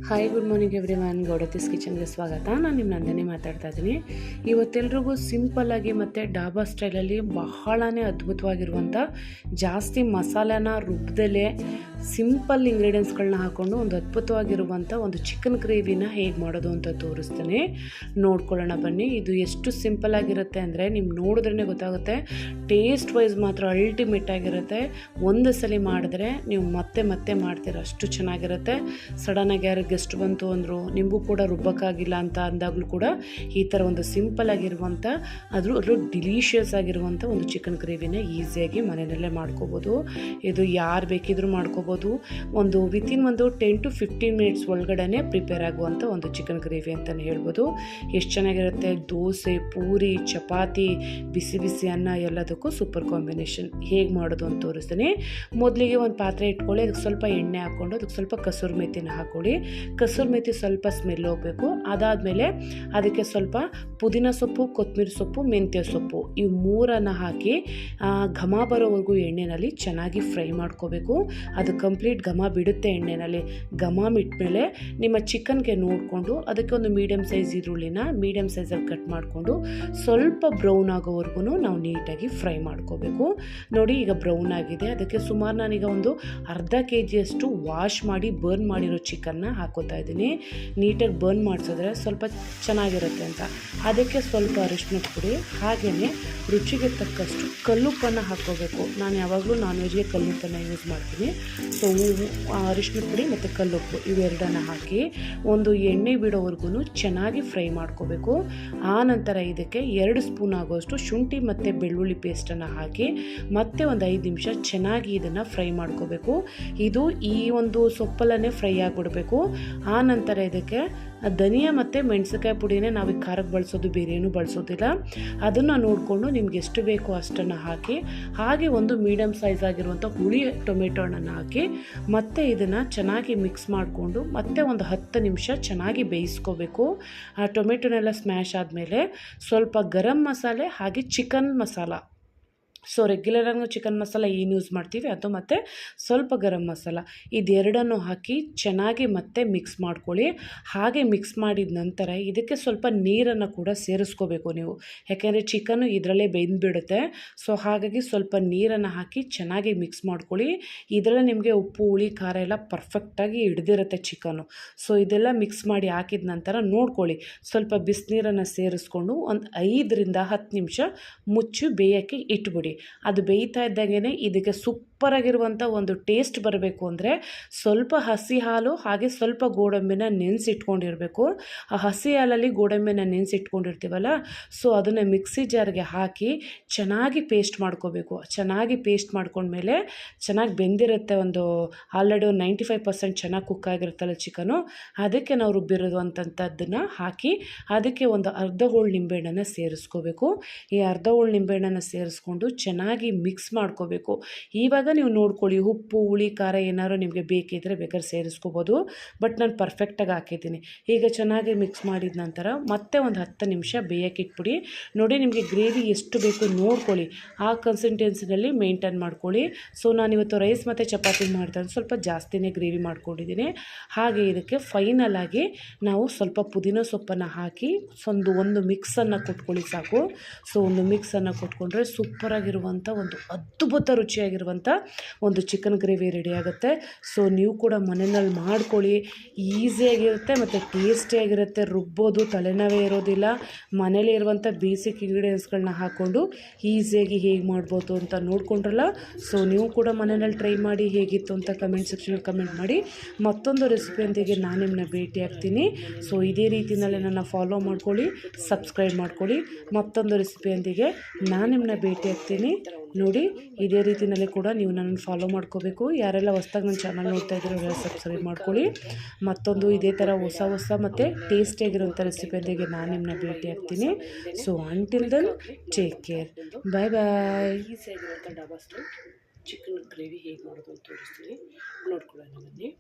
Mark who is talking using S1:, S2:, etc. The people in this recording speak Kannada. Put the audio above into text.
S1: ಹಾಯ್ ಗುಡ್ ಮಾರ್ನಿಂಗ್ ಎವ್ರಿವನ್, ಗೌಡತೀಸ್ ಕಿಚನ್ಗೆ ಸ್ವಾಗತ. ನಾನು ನಿಮ್ಮ ನಂದಿನಿ ಮಾತಾಡ್ತಾ ಇದ್ದೀನಿ. ಇವತ್ತೆಲ್ರಿಗೂ ಸಿಂಪಲ್ಲಾಗಿ ಮತ್ತು ಡಾಬಾ ಸ್ಟೈಲಲ್ಲಿ ಬಹಳನೇ ಅದ್ಭುತವಾಗಿರುವಂಥ ಜಾಸ್ತಿ ಮಸಾಲೆನ ರುಬ್ಬದಲ್ಲೇ ಸಿಂಪಲ್ ಇಂಗ್ರೀಡಿಯೆಂಟ್ಸ್ಗಳನ್ನ ಹಾಕ್ಕೊಂಡು ಒಂದು ಅದ್ಭುತವಾಗಿರುವಂಥ ಒಂದು ಚಿಕನ್ ಗ್ರೇವಿನ ಹೇಗೆ ಮಾಡೋದು ಅಂತ ತೋರಿಸ್ತೀನಿ. ನೋಡ್ಕೊಳ್ಳೋಣ ಬನ್ನಿ. ಇದು ಎಷ್ಟು ಸಿಂಪಲ್ ಆಗಿರುತ್ತೆ ಅಂದರೆ ನಿಮ್ಗೆ ನೋಡಿದ್ರೇ ಗೊತ್ತಾಗುತ್ತೆ. ಟೇಸ್ಟ್ ವೈಸ್ ಮಾತ್ರ ಅಲ್ಟಿಮೇಟ್ ಆಗಿರುತ್ತೆ. ಒಂದು ಸಲ ಮಾಡಿದ್ರೆ ನೀವು ಮತ್ತೆ ಮತ್ತೆ ಮಾಡ್ತೀರ, ಅಷ್ಟು ಚೆನ್ನಾಗಿರುತ್ತೆ. ಸಡನ್ನಾಗಿ ಯಾರು ಗೆಸ್ಟ್ ಬಂತು ಅಂದರು, ನಿಮಗೂ ಕೂಡ ರುಬ್ಬಕ್ಕಾಗಿಲ್ಲ ಅಂತ ಅಂದಾಗಲೂ ಕೂಡ ಈ ಥರ ಒಂದು ಸಿಂಪಲ್ ಆಗಿರುವಂಥ ಅದರಲ್ಲೂ ಡಿಲೀಷಿಯಸ್ ಆಗಿರುವಂಥ ಒಂದು ಚಿಕನ್ ಗ್ರೇವಿನ ಈಸಿಯಾಗಿ ಮನೆಯಲ್ಲೇ ಮಾಡ್ಕೋಬೋದು. ಇದು ಯಾರು ಬೇಕಿದ್ರೂ ಮಾಡ್ಕೋಬೋದು. ಒಂದು ವಿತಿನ್ ಒಂದು 10 to 15 ಮಿನಿಟ್ಸ್ ಒಳಗಡೆ ಪ್ರಿಪೇರ್ ಆಗುವಂಥ ಒಂದು ಚಿಕನ್ ಗ್ರೇವಿ ಅಂತಲೇ ಹೇಳ್ಬೋದು. ಎಷ್ಟು ಚೆನ್ನಾಗಿರುತ್ತೆ. ದೋಸೆ, ಪೂರಿ, ಚಪಾತಿ, ಬಿಸಿ ಬಿಸಿ ಅನ್ನ ಎಲ್ಲದಕ್ಕೂ ಸೂಪರ್ ಕಾಂಬಿನೇಷನ್. ಹೇಗೆ ಮಾಡೋದು ಅಂತ ತೋರಿಸ್ತೀನಿ. ಮೊದಲಿಗೆ ಒಂದು ಪಾತ್ರೆ ಇಟ್ಕೊಳ್ಳಿ, ಅದಕ್ಕೆ ಸ್ವಲ್ಪ ಎಣ್ಣೆ ಹಾಕ್ಕೊಂಡು ಅದಕ್ಕೆ ಸ್ವಲ್ಪ ಕಸೂರಿ ಮೇಥಿನ ಹಾಕ್ಕೊಳ್ಳಿ. ಕಸೂರಿ ಮೇಥಿ ಸ್ವಲ್ಪ ಸ್ಮೆಲ್ ಹೋಗಬೇಕು. ಅದಾದಮೇಲೆ ಅದಕ್ಕೆ ಸ್ವಲ್ಪ ಪುದೀನ ಸೊಪ್ಪು, ಕೊತ್ತಂಬರಿ ಸೊಪ್ಪು, ಮೆಂತ್ಯ ಸೊಪ್ಪು ಇವು ಮೂರನ್ನು ಹಾಕಿ ಘಮ ಬರೋವರೆಗೂ ಎಣ್ಣೆಯಲ್ಲಿ ಚೆನ್ನಾಗಿ ಫ್ರೈ ಮಾಡ್ಕೋಬೇಕು. ಅದು ಕಂಪ್ಲೀಟ್ ಘಮ ಬಿಡುತ್ತೆ ಎಣ್ಣೆಯಲ್ಲಿ. ಘಮ ಬಿಟ್ಮೇಲೆ ನಿಮ್ಮ ಚಿಕನ್ಗೆ ನೋಡಿಕೊಂಡು ಅದಕ್ಕೆ ಒಂದು ಮೀಡಿಯಮ್ ಸೈಜ್ ಈರುಳ್ಳಿನ ಮೀಡಿಯಮ್ ಸೈಜಲ್ಲಿ ಕಟ್ ಮಾಡಿಕೊಂಡು ಸ್ವಲ್ಪ ಬ್ರೌನ್ ಆಗೋವರೆಗೂ ನಾವು ನೀಟಾಗಿ ಫ್ರೈ ಮಾಡ್ಕೋಬೇಕು. ನೋಡಿ, ಈಗ ಬ್ರೌನ್ ಆಗಿದೆ. ಅದಕ್ಕೆ ಸುಮಾರು ನಾನೀಗ ಒಂದು ಅರ್ಧ kg ವಾಶ್ ಮಾಡಿ ಬರ್ನ್ ಮಾಡಿರೋ ಚಿಕನ್ನ ಹಾಕೋತಾ ಇದ್ದೀನಿ. ನೀಟಾಗಿ ಬರ್ನ್ ಮಾಡಿಸಿದ್ರೆ ಸ್ವಲ್ಪ ಚೆನ್ನಾಗಿರುತ್ತೆ ಅಂತ. ಅದಕ್ಕೆ ಸ್ವಲ್ಪ ಅರಿಶಿನದ ಪುಡಿ, ಹಾಗೆಯೇ ರುಚಿಗೆ ತಕ್ಕಷ್ಟು ಕಲ್ಲುಪ್ಪನ್ನು ಹಾಕ್ಕೋಬೇಕು. ನಾನು ಯಾವಾಗಲೂ ನಾನ್ ವೆಜ್ಗೆ ಕಲ್ಲುಪ್ಪನ್ನು ಯೂಸ್ ಮಾಡ್ತೀನಿ. ಸೊ ಅರಿಶಿನದ ಪುಡಿ ಮತ್ತು ಕಲ್ಲುಪ್ಪು ಇವೆರಡನ್ನು ಹಾಕಿ ಒಂದು ಎಣ್ಣೆ ಬಿಡೋವರೆಗೂ ಚೆನ್ನಾಗಿ ಫ್ರೈ ಮಾಡ್ಕೋಬೇಕು. ಆ ನಂತರ ಇದಕ್ಕೆ 2 ಸ್ಪೂನ್ ಆಗೋಷ್ಟು ಶುಂಠಿ ಮತ್ತು ಬೆಳ್ಳುಳ್ಳಿ ಪೇಸ್ಟನ್ನು ಹಾಕಿ ಮತ್ತೆ ಒಂದು 5 ನಿಮಿಷ ಚೆನ್ನಾಗಿ ಇದನ್ನು ಫ್ರೈ ಮಾಡ್ಕೋಬೇಕು. ಇದು ಈ ಒಂದು ಸೊಪ್ಪಲ್ಲೇ ಫ್ರೈ ಆಗಿಬಿಡಬೇಕು. ಆ ನಂತರ ಇದಕ್ಕೆ ಧನಿಯಾ ಮತ್ತು ಮೆಣಸಿನಕಾಯಿ ಪುಡಿನೇ ನಾವು ಈ ಖಾರಕ್ಕೆ ಬಳಸೋದು, ಬೇರೆ ಏನೂ ಬಳಸೋದಿಲ್ಲ. ಅದನ್ನು ನೋಡಿಕೊಂಡು ನಿಮ್ಗೆ ಎಷ್ಟು ಬೇಕೋ ಅಷ್ಟನ್ನು ಹಾಕಿ, ಹಾಗೆ ಒಂದು ಮೀಡಿಯಮ್ ಸೈಜ್ ಆಗಿರುವಂಥ ಹುಳಿ ಟೊಮೆಟೊ ಹಣ್ಣನ್ನು ಹಾಕಿ ಮತ್ತೆ ಇದನ್ನು ಚೆನ್ನಾಗಿ ಮಿಕ್ಸ್ ಮಾಡಿಕೊಂಡು ಮತ್ತೆ ಒಂದು 10 ನಿಮಿಷ ಚೆನ್ನಾಗಿ ಬೇಯಿಸ್ಕೋಬೇಕು. ಆ ಟೊಮೆಟೊನೆಲ್ಲ ಸ್ಮ್ಯಾಶ್ ಆದಮೇಲೆ ಸ್ವಲ್ಪ ಗರಂ ಮಸಾಲೆ ಹಾಗೆ ಚಿಕನ್ ಮಸಾಲ, ಸೊ ರೆಗ್ಯುಲರಾಗಿ ಚಿಕನ್ ಮಸಾಲ ಏನು ಯೂಸ್ ಮಾಡ್ತೀವಿ ಅದು, ಮತ್ತು ಸ್ವಲ್ಪ ಗರಂ ಮಸಾಲ ಇದೆರಡನ್ನು ಹಾಕಿ ಚೆನ್ನಾಗಿ ಮತ್ತೆ ಮಿಕ್ಸ್ ಮಾಡ್ಕೊಳ್ಳಿ. ಹಾಗೆ ಮಿಕ್ಸ್ ಮಾಡಿದ ನಂತರ ಇದಕ್ಕೆ ಸ್ವಲ್ಪ ನೀರನ್ನು ಕೂಡ ಸೇರಿಸ್ಕೋಬೇಕು ನೀವು, ಯಾಕೆಂದರೆ ಚಿಕನ್ನು ಇದರಲ್ಲೇ ಬೆಂದುಬಿಡುತ್ತೆ. ಸೊ ಹಾಗಾಗಿ ಸ್ವಲ್ಪ ನೀರನ್ನು ಹಾಕಿ ಚೆನ್ನಾಗಿ ಮಿಕ್ಸ್ ಮಾಡ್ಕೊಳ್ಳಿ. ಇದರಲ್ಲೇ ನಿಮಗೆ ಉಪ್ಪು, ಹುಳಿ, ಖಾರ ಎಲ್ಲ ಪರ್ಫೆಕ್ಟಾಗಿ ಹಿಡ್ದಿರುತ್ತೆ ಚಿಕನ್ನು. ಸೊ ಇದೆಲ್ಲ ಮಿಕ್ಸ್ ಮಾಡಿ ಹಾಕಿದ ನಂತರ ನೋಡ್ಕೊಳ್ಳಿ, ಸ್ವಲ್ಪ ಬಿಸಿನೀರನ್ನು ಸೇರಿಸ್ಕೊಂಡು ಒಂದು 5 ರಿಂದ 10 ನಿಮಿಷ ಮುಚ್ಚಿ ಬೇಯೋಕ್ಕೆ ಇಟ್ಬಿಡಿ. ಅದು ಬೇಯ್ತಾ ಇದ್ದಾಗೇ ಇದಕ್ಕೆ ಸೂಪರಾಗಿರುವಂಥ ಒಂದು ಟೇಸ್ಟ್ ಬರಬೇಕು ಅಂದರೆ ಸ್ವಲ್ಪ ಹಸಿ ಹಾಲು ಹಾಗೆ ಸ್ವಲ್ಪ ಗೋಡಂಬಿನ ನೆನೆಸಿಟ್ಕೊಂಡಿರಬೇಕು. ಆ ಹಸಿ ಹಾಲಲ್ಲಿ ಗೋಡಂಬಿನ ನೆನೆಸಿಟ್ಕೊಂಡಿರ್ತೀವಲ್ಲ, ಸೊ ಅದನ್ನು ಮಿಕ್ಸಿ ಜಾರ್ಗೆ ಹಾಕಿ ಚೆನ್ನಾಗಿ ಪೇಸ್ಟ್ ಮಾಡ್ಕೋಬೇಕು. ಚೆನ್ನಾಗಿ ಪೇಸ್ಟ್ ಮಾಡ್ಕೊಂಡ್ಮೇಲೆ ಚೆನ್ನಾಗಿ ಬೆಂದಿರುತ್ತೆ, ಒಂದು ಆಲ್ರೆಡಿ ಒಂದು 95% ಚೆನ್ನಾಗಿ ಕುಕ್ ಆಗಿರುತ್ತಲ್ಲ ಚಿಕನು, ಅದಕ್ಕೆ ನಾವು ರುಬ್ಬಿರೋದು ಹಾಕಿ ಅದಕ್ಕೆ ಒಂದು ಅರ್ಧ ಹೋಳು ನಿಂಬೆಹಣ್ಣನ್ನು ಸೇರಿಸ್ಕೋಬೇಕು. ಈ ಅರ್ಧ ಹೋಳು ನಿಂಬೆಹಣ್ಣನ್ನು ಸೇರಿಸ್ಕೊಂಡು ಚೆನ್ನಾಗಿ ಮಿಕ್ಸ್ ಮಾಡ್ಕೋಬೇಕು. ಇವಾಗ ನೀವು ನೋಡ್ಕೊಳ್ಳಿ, ಉಪ್ಪು, ಹುಳಿ, ಖಾರ ಏನಾದ್ರು ನಿಮಗೆ ಬೇಕಿದ್ದರೆ ಬೇಕಾದ್ರೆ ಸೇರಿಸ್ಕೋಬೋದು, ಬಟ್ ನಾನು ಪರ್ಫೆಕ್ಟಾಗಿ ಹಾಕಿದ್ದೀನಿ. ಈಗ ಚೆನ್ನಾಗಿ ಮಿಕ್ಸ್ ಮಾಡಿದ ನಂತರ ಮತ್ತೆ ಒಂದು 10 ನಿಮಿಷ ಬೇಯಕ್ಕೆ ಇಟ್ಬಿಡಿ. ನೋಡಿ, ನಿಮಗೆ ಗ್ರೇವಿ ಎಷ್ಟು ಬೇಕು ನೋಡ್ಕೊಳ್ಳಿ, ಆ ಕನ್ಸಿಸ್ಟೆನ್ಸಿನಲ್ಲಿ ಮೇಂಟೈನ್ ಮಾಡ್ಕೊಳ್ಳಿ. ಸೊ ನಾನಿವತ್ತು ರೈಸ್ ಮತ್ತು ಚಪಾತಿ ಮಾಡ್ತಾಯಿದ್ದು ಸ್ವಲ್ಪ ಜಾಸ್ತಿನೇ ಗ್ರೇವಿ ಮಾಡ್ಕೊಂಡಿದ್ದೀನಿ. ಹಾಗೆ ಇದಕ್ಕೆ ಫೈನಲ್ ಆಗಿ ನಾವು ಸ್ವಲ್ಪ ಪುದೀನ ಸೊಪ್ಪನ್ನು ಹಾಕಿ ಒಂದು ಮಿಕ್ಸನ್ನು ಕೊಟ್ಕೊಳ್ಳಿ ಸಾಕು. ಸೊ ಒಂದು ಮಿಕ್ಸನ್ನು ಕೊಟ್ಕೊಂಡ್ರೆ ಸೂಪರಾಗಿರುವಂಥ ಒಂದು ಅದ್ಭುತ ರುಚಿಯಾಗಿರುವಂಥ ಒಂದು ಚಿಕನ್ ಗ್ರೇವಿ ರೆಡಿ ಆಗುತ್ತೆ. ಸೊ ನೀವು ಕೂಡ ಮನೆಯಲ್ಲಿ ಮಾಡ್ಕೊಳ್ಳಿ. ಈಸಿಯಾಗಿರುತ್ತೆ ಮತ್ತು ಟೇಸ್ಟಿಯಾಗಿರುತ್ತೆ. ರುಬ್ಬೋದು ತಲೆನೋವೇ ಇರೋದಿಲ್ಲ. ಮನೇಲಿ ಇರುವಂಥ ಬೇಸಿಕ್ ಇಂಗ್ರೀಡಿಯೆಂಟ್ಸ್ಗಳನ್ನ ಹಾಕ್ಕೊಂಡು ಈಸಿಯಾಗಿ ಹೇಗೆ ಮಾಡ್ಬೋದು ಅಂತ ನೋಡ್ಕೊಂಡ್ರಲ್ಲ. ಸೊ ನೀವು ಕೂಡ ಮನೆಯಲ್ಲಿ ಟ್ರೈ ಮಾಡಿ, ಹೇಗಿತ್ತು ಅಂತ ಕಮೆಂಟ್ ಸೆಕ್ಷನಲ್ಲಿ ಕಮೆಂಟ್ ಮಾಡಿ. ಮತ್ತೊಂದು ರೆಸಿಪಿಯೊಂದಿಗೆ ನಾನು ನಿಮ್ಮನ್ನ ಭೇಟಿ ಆಗ್ತೀನಿ. ಸೊ ಇದೇ ರೀತಿಯಲ್ಲೇ ನನ್ನ ಫಾಲೋ ಮಾಡ್ಕೊಳ್ಳಿ, ಸಬ್ಸ್ಕ್ರೈಬ್ ಮಾಡ್ಕೊಳ್ಳಿ. ಮತ್ತೊಂದು ರೆಸಿಪಿಯೊಂದಿಗೆ ನಾನು ನಿಮ್ಮನ್ನ ಭೇಟಿ ಆಗ್ತೀನಿ. ನೋಡಿ, ಇದೇ ರೀತಿಯಲ್ಲಿ ಕೂಡ ನೀವು ನನ್ನನ್ನು ಫಾಲೋ ಮಾಡ್ಕೋಬೇಕು. ಯಾರೆಲ್ಲ ಹೊಸ್ದಾಗಿ ನನ್ನ ಚಾನಲ್ ನೋಡ್ತಾ ಇದ್ದೀರೋ ಅವರೆಲ್ಲ ಸಬ್ಸ್ಕ್ರೈಬ್ ಮಾಡ್ಕೊಳ್ಳಿ. ಮತ್ತೊಂದು ಇದೇ ಥರ ಹೊಸ ಮತ್ತು ಟೇಸ್ಟಿಯಾಗಿರೋಂಥ ರೆಸಿಪಿಯೊಂದಿಗೆ ನಾನು ನಿಮ್ಮನ್ನ ಭೇಟಿ ಆಗ್ತೀನಿ. So until then take care, bye bye. ಈಸಿಯಾಗಿರೋಂಥ ಡಾಬಾ ಸ್ಟೈಲ್ ಚಿಕನ್ ಗ್ರೇವಿ ಹೇಗೆ ಮಾಡೋದು ಅಂತ ತೋರಿಸ್ತೀನಿ, ನೋಡ್ಕೊಳ್ಳೋಣ ಬನ್ನಿ.